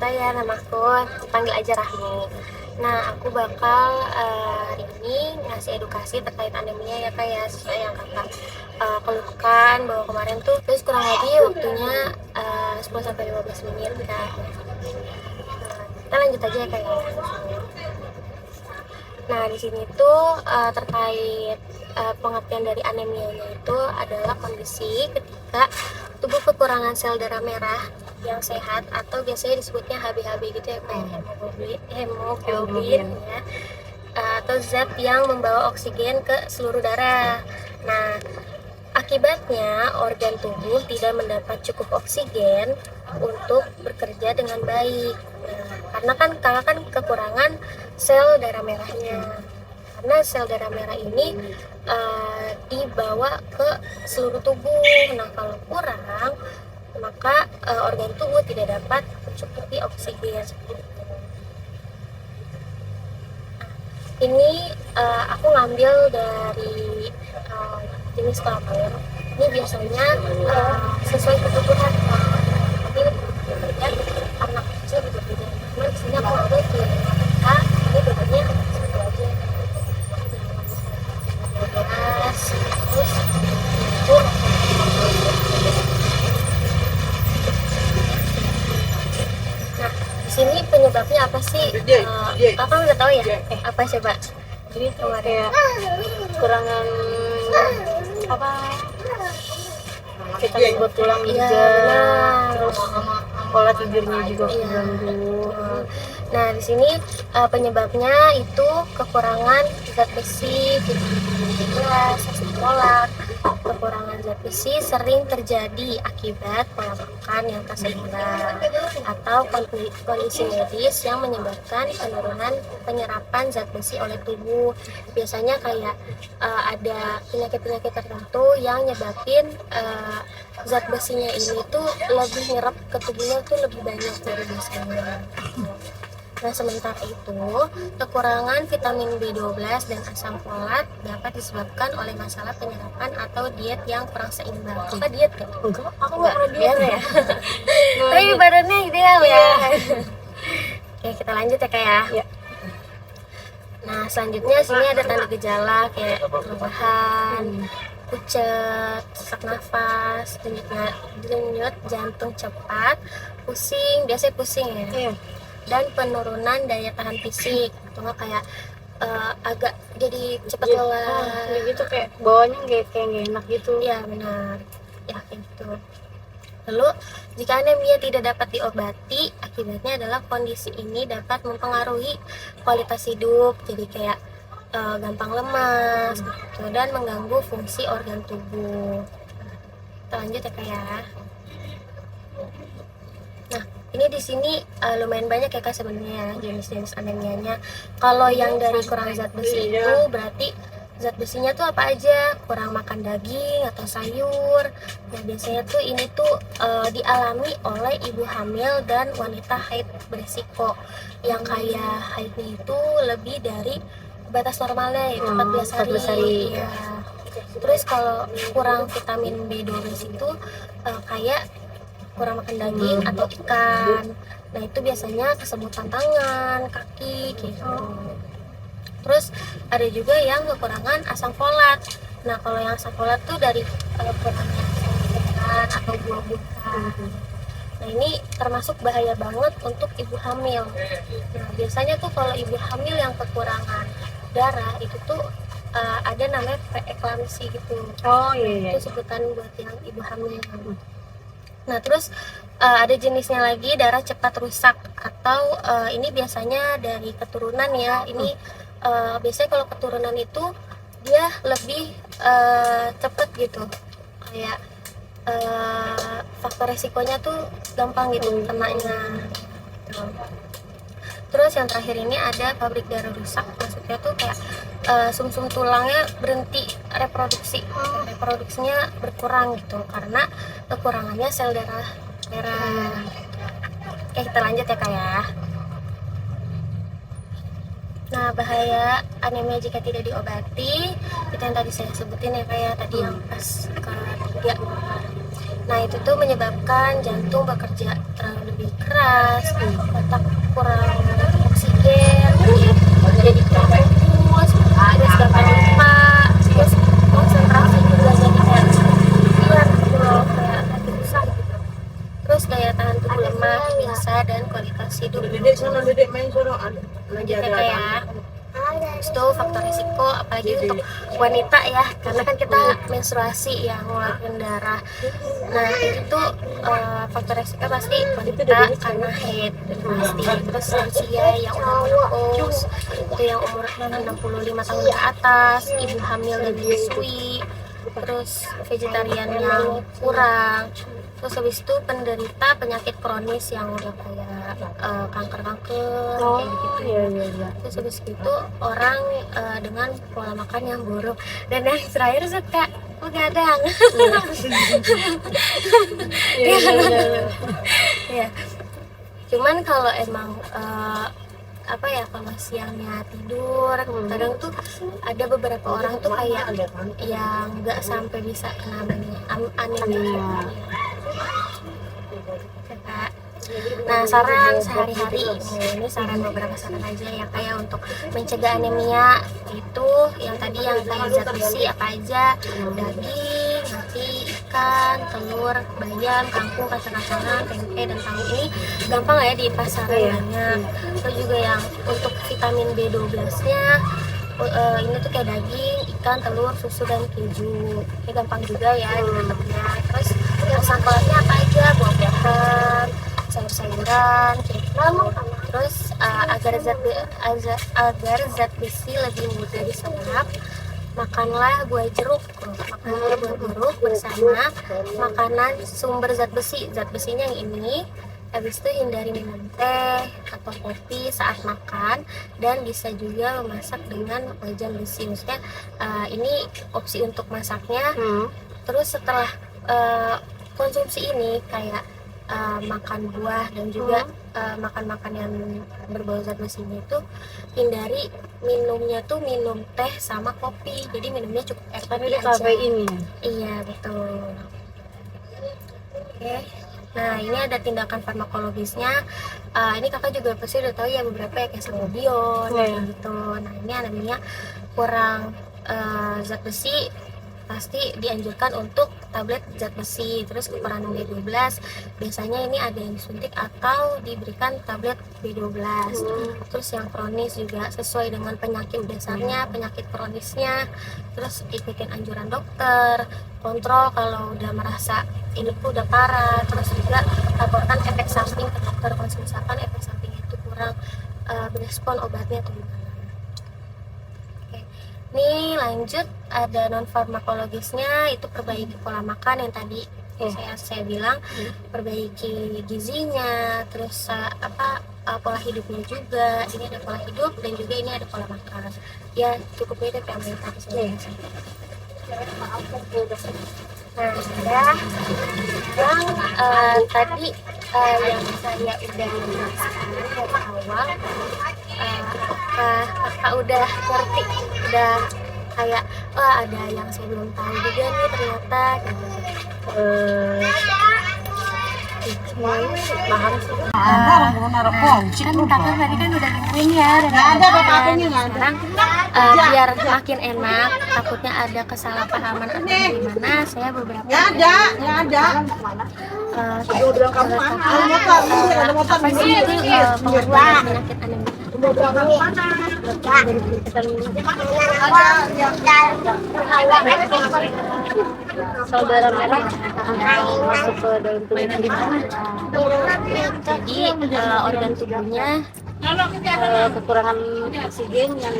Kaya, nama aku dipanggil aja Rahmi. Nah, aku bakal hari ini ngasih edukasi terkait anemia ya Kak ya, sesuai yang Kakak keluhkan bahwa kemarin tuh terus kurang lebih waktunya 10-15 menit Kak. Kita lanjut aja ya Kak ya. Nah, di sini tuh terkait pengertian dari anemianya itu adalah kondisi ketika tubuh kekurangan sel darah merah yang sehat atau biasanya disebutnya HbHb gitu ya kayak hemoglobin ya, atau zat yang membawa oksigen ke seluruh darah. Nah, akibatnya organ tubuh tidak mendapat cukup oksigen untuk bekerja dengan baik. Nah, karena kan kakak kan kekurangan sel darah merahnya. Karena sel darah merah ini dibawa ke seluruh tubuh. Nah, kalau kurang maka organ tubuh tidak dapat mencukupi oksigen seperti itu. Ini aku ngambil dari jenis kelamin. Ini biasanya sesuai kebutuhan. Tapi ya, anak kecil juga beda. Cuma di sini aku ambil di ini bedanya satu aja. Terus itu sini penyebabnya apa sih? Kakak udah tahu ya? Apa coba? Jadi kayak kekurangan apa? Kita buat tulang juga, terus pola tidurnya juga terganggu. Nah, di sini penyebabnya itu kekurangan zat besi, jelas, folat. Kekurangan zat besi sering terjadi akibat pola makan yang tak seimbang atau kondisi medis yang menyebabkan penurunan penyerapan zat besi oleh tubuh. Biasanya kayak ada penyakit-penyakit tertentu yang nyebabin zat besinya ini tuh lebih nyerap ke tubuhnya tuh lebih banyak dari biasanya. Nah, sementara itu, kekurangan vitamin B12 dan asam folat dapat disebabkan oleh masalah penyerapan atau diet yang kurang seimbang. Apa diet gak? Enggak, aku nggak pernah diet ya. Tapi badannya ideal ya. Oke, kita lanjut ya Kak ya. Nah, selanjutnya sini ada tanda gejala kayak rebahan, pucet, sesak nafas, denyut jantung cepat, pusing, biasanya pusing ya. Dan penurunan daya tahan fisik, atau kayak agak jadi cepat lelah gitu, kayak bawahnya kayak nggak enak gitu. Ya benar ya, kayak gitu. Lalu jika anemia tidak dapat diobati, akibatnya adalah kondisi ini dapat mempengaruhi kualitas hidup, jadi kayak gampang lemas gitu, dan mengganggu fungsi organ tubuh. Kita lanjut ya Kak ya. Nah, ini di sini lumayan banyak ya Kak sebenarnya jenis-jenis anemianya. Kalau yang dari kurang zat besi itu berarti zat besinya tuh apa aja? Kurang makan daging atau sayur. Nah, biasanya tuh ini tuh dialami oleh ibu hamil dan wanita haid berisiko yang kayak haidnya itu lebih dari batas normalnya, yaitu 14 hari. Ya. Terus kalau kurang vitamin B12 itu kayak kurang makan daging atau ikan. Nah, itu biasanya kesemutan tangan, kaki gitu. Terus ada juga yang kekurangan asam folat. Nah, kalau yang asam folat tuh dari kurangnya ikan atau buah-buahan. Nah, ini termasuk bahaya banget untuk ibu hamil. Nah, biasanya tuh kalau ibu hamil yang kekurangan darah itu tuh ada namanya preeklamsi gitu. Oh iya. Itu sebutan buat yang ibu hamil. Nah, terus ada jenisnya lagi darah cepat rusak atau ini biasanya dari keturunan ya. Ini biasanya kalau keturunan itu dia lebih cepat gitu, kayak faktor resikonya tuh gampang gitu kenanya. Terus yang terakhir ini ada pabrik darah rusak, maksudnya tuh kayak sumsum tulangnya berhenti reproduksinya berkurang gitu karena kekurangannya sel darah merah. Oke, kita lanjut ya Kak ya. Nah, bahaya anemia jika tidak diobati, itu yang tadi saya sebutin ya Kak ya, tadi yang pas ketiga. Nah itu tuh menyebabkan jantung bekerja lebih keras, otak kurang oksigen, jadi kurang fokus, terus gampang lupa, terus konsentrasi juga jadi kayak kemudian gitu loh, kayak lagi susah gitu. Terus daya tahan tubuh lemah biasa dan kualitas hidup lanjut ya Kak ya. Itu faktor risiko apalagi untuk wanita ya, karena kan kita menstruasi ya, ngeluarin darah. Nah itu tuh faktor risiko pasti wanita karena haid pasti, terus lansia yang udah menopause itu yang umur 65 tahun ke atas, ibu hamil dan menyusui, terus vegetarian yang kurang, terus habis itu penderita penyakit kronis yang udah kayak kanker-kanker kayak gitu ya. Terus habis itu orang dengan pola makan yang buruk, dan yang terakhir suka begadang. Ya, cuman kalau emang apa ya, kalau siangnya tidur kadang tuh ada beberapa orang tuh kayak yang nggak sampai bisa kena anemia. Kak. Nah saran sehari-hari ini saran beberapa saran aja ya kayak untuk mencegah anemia itu yang tadi yang kayak zat besi apa aja, daging, nasi, ikan, telur, bayam, kangkung, kacang-kacangan, tempe dan tahu ini gampang ya di pasaran banyak. Terus juga yang untuk vitamin B12 nya ini tuh kayak daging, ikan, telur, susu dan keju. Ini gampang juga ya didapatnya. Terus asam folatnya apa aja, buah-buahan, sayur-sayuran, gitu. Terus agar zat besi lebih mudah diserap, makanlah buah jeruk. Makanlah buah jeruk bersama makanan sumber zat besi. Zat besinya yang ini. Habis itu hindari minum teh atau kopi saat makan, dan bisa juga memasak dengan wajan besi. Maksudnya ini opsi untuk masaknya. Terus setelah konsumsi ini kayak makan buah dan juga makan-makan yang berbau zat besinya itu, hindari minumnya tuh minum teh sama kopi. Jadi minumnya cukup air putih aja. Ini. Iya betul. Oke. Nah ini ada tindakan farmakologisnya. Ini kakak juga pasti udah tahu ya beberapa ya, kayak sangobion kayak gitu. Nah ini namanya kurang zat besi, pasti dianjurkan untuk tablet zat besi. Terus kekurangan B12 biasanya ini ada yang disuntik atau diberikan tablet B12. Terus yang kronis juga sesuai dengan penyakit dasarnya, penyakit kronisnya. Terus ikutin anjuran dokter, kontrol kalau udah merasa ini tuh udah parah. Terus juga laporkan efek samping ke dokter kalau misalkan efek sampingnya itu kurang berespon obatnya tuh gimana. Nih lanjut ada non farmakologisnya, itu perbaiki pola makan yang tadi saya bilang, perbaiki gizinya, terus pola hidupnya juga. Ini ada pola hidup dan juga ini ada pola makan. Ya cukup mirip yang tadi saya Nah sudah yang tadi yang saya udah jelaskan dari awal, kakak udah ngerti, udah kayak ada yang saya belum tahu juga nih ternyata gitu. Paham sih. Kan kakak tadi kan udah nemuin ya, ada bapaknya sekarang biar makin enak, takutnya ada kesalahpahaman atau gimana, saya beberapa apa sih itu pengertian penyakit anemia. Saudara merah masuk ke dalam tubuhnya di mana? Jadi organ tubuhnya Kekurangan oksigen yang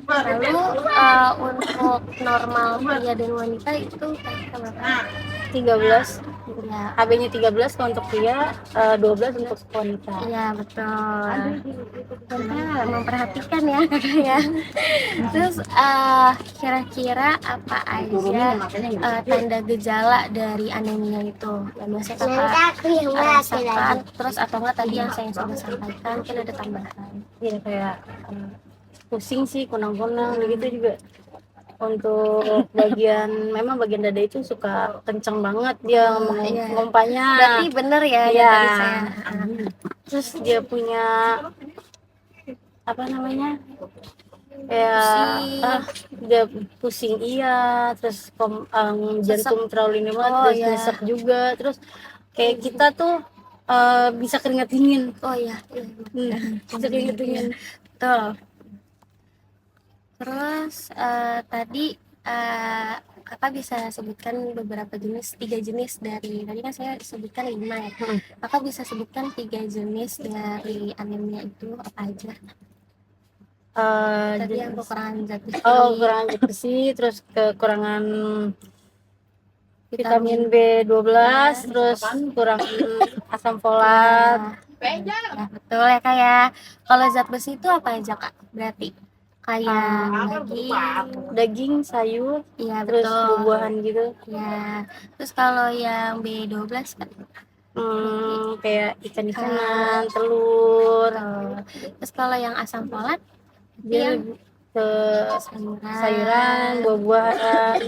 lalu untuk normal pria dan wanita itu berapa? 13. Ya, HB-nya 13 kalau untuk pria, 12 untuk wanita. iya betul. Karena memperhatikan ya kakak ya. Terus kira-kira apa aja tanda gejala dari anemia itu yang biasa kakak rasakan, terus atau enggak tadi yang saya sudah sampaikan, mungkin ada tambahan. Iya kayak pusing sih, kunang-kunang begitu juga. untuk memang bagian dada itu suka kenceng banget dia Iya. ngompanya. Berarti bener ya yang Iya. tadi saya. Terus dia punya apa namanya? Ya, dia pusing iya, terus jantung terlalu ini banget, Oh, terus iya. nyesek juga, terus kayak kita tuh bisa keringat dingin. Oh iya, Bisa keringat dingin. betul. Terus tadi kakak bisa sebutkan beberapa jenis, 3 jenis dari, tadi kan saya sebutkan 5 ya. Kakak bisa sebutkan 3 jenis dari anemia itu apa aja? Tadi yang kekurangan zat besi. Kekurangan zat besi, terus kekurangan vitamin B12, terus kurang asam folat. Ya, betul ya kak ya. Kalau zat besi itu apa aja kak? Berarti kayak daging, sayur, iya terus betul. buah-buahan gitu. Ya. Terus kalau yang B12 kan? Kayak ikan-ikanan, telur. Terus kalau yang asam folat Dia ke sayuran, buah-buahan.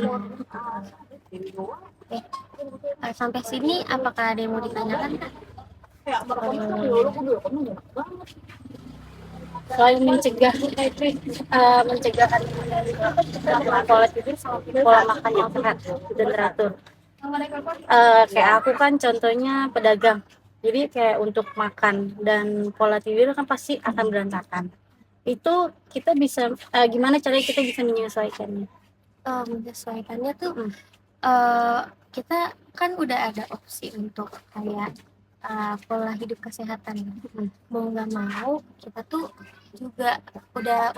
Sampai sini apakah ada yang mau ditanyakan kak? Selain mencegah pola tidur sama pola makan yang sehat dan teratur. Kayak aku kan contohnya pedagang, jadi kayak untuk makan dan pola tidur kan pasti akan berantakan. Itu kita bisa gimana caranya kita bisa menyesuaikannya? Menyesuaikannya tuh kita kan udah ada opsi untuk kayak pola hidup kesehatan. Mau nggak mau kita tuh juga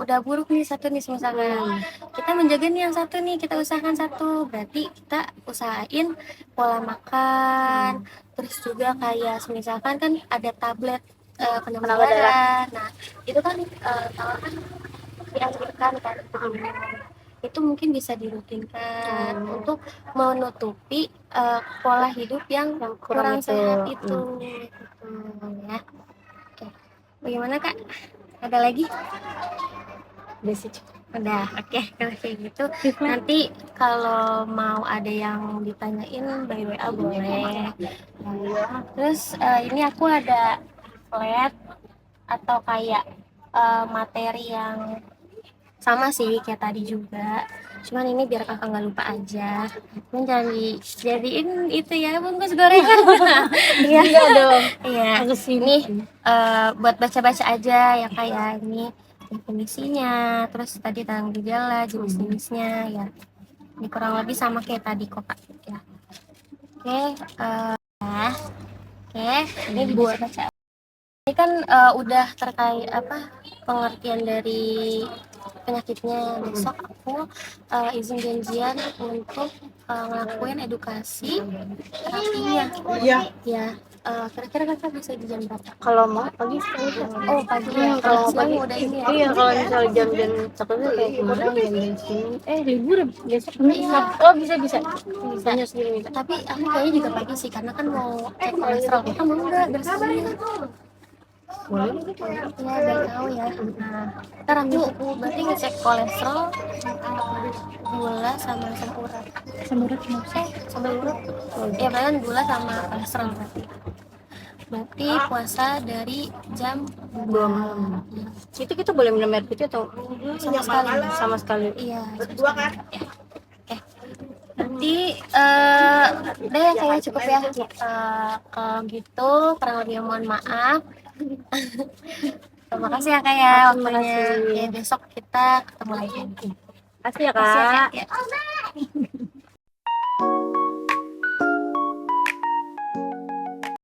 udah buruk nih satu nih, misalkan kita menjaga nih yang satu nih, kita usahakan satu, berarti kita usahain pola makan. Terus juga kayak misalkan kan ada tablet penambah darah, nah itu kan kalau kan dianjurkan kan itu mungkin bisa dirutinkan untuk menutupi pola hidup yang kurang sehat itu. Ya. Oke. Bagaimana kak? Ada lagi? Udah, oke. Kalau kayak gitu nanti kalau mau ada yang ditanyain by WA boleh. Terus ini aku ada flat atau kayak materi yang sama sih kayak tadi juga, cuman ini biar kakak nggak lupa aja. Cuman jangan dijadiin itu ya bungkus gorengan. Iya dong. Iya. Ini buat baca-baca aja ya kayak ini definisinya, terus tadi tentang gejala, jenis-jenisnya ya. Ini kurang lebih sama kayak tadi kok kak. Ya. Oke. Ini buat baca. Ini kan udah terkait pengertian dari penyakitnya. Besok aku izin janjian untuk ngelakuin edukasi terapinya. Ya, kira-kira kakak bisa di jam berapa? Kalau mau pagi sekali. Oh pagi ya. Kalau pagi udah ini ya. Iya, kalau misal jam-jam tertentu kayak kemarin jam-jam sini libur besok bisa hanya segini. Tapi aku kayaknya juga pagi sih, karena kan mau cek kolesterol. Kita mau nggak bersama? Boleh. Ya biar tahu ya. Nah, ntar ambil buku, berarti ngecek kolesterol, gula sama asam urat. Asam urat ya berarti gula sama kolesterol berarti puasa dari jam 2 malam. Itu kita boleh minum air putih atau sama sekali? Iya, oke. Nanti deh kayaknya cukup ya. Kalau gitu kurang lebih mohon maaf. Terima kasih ya kak ya waktunya. Ya, besok kita ketemu lagi. Kasih ya kak. Ya.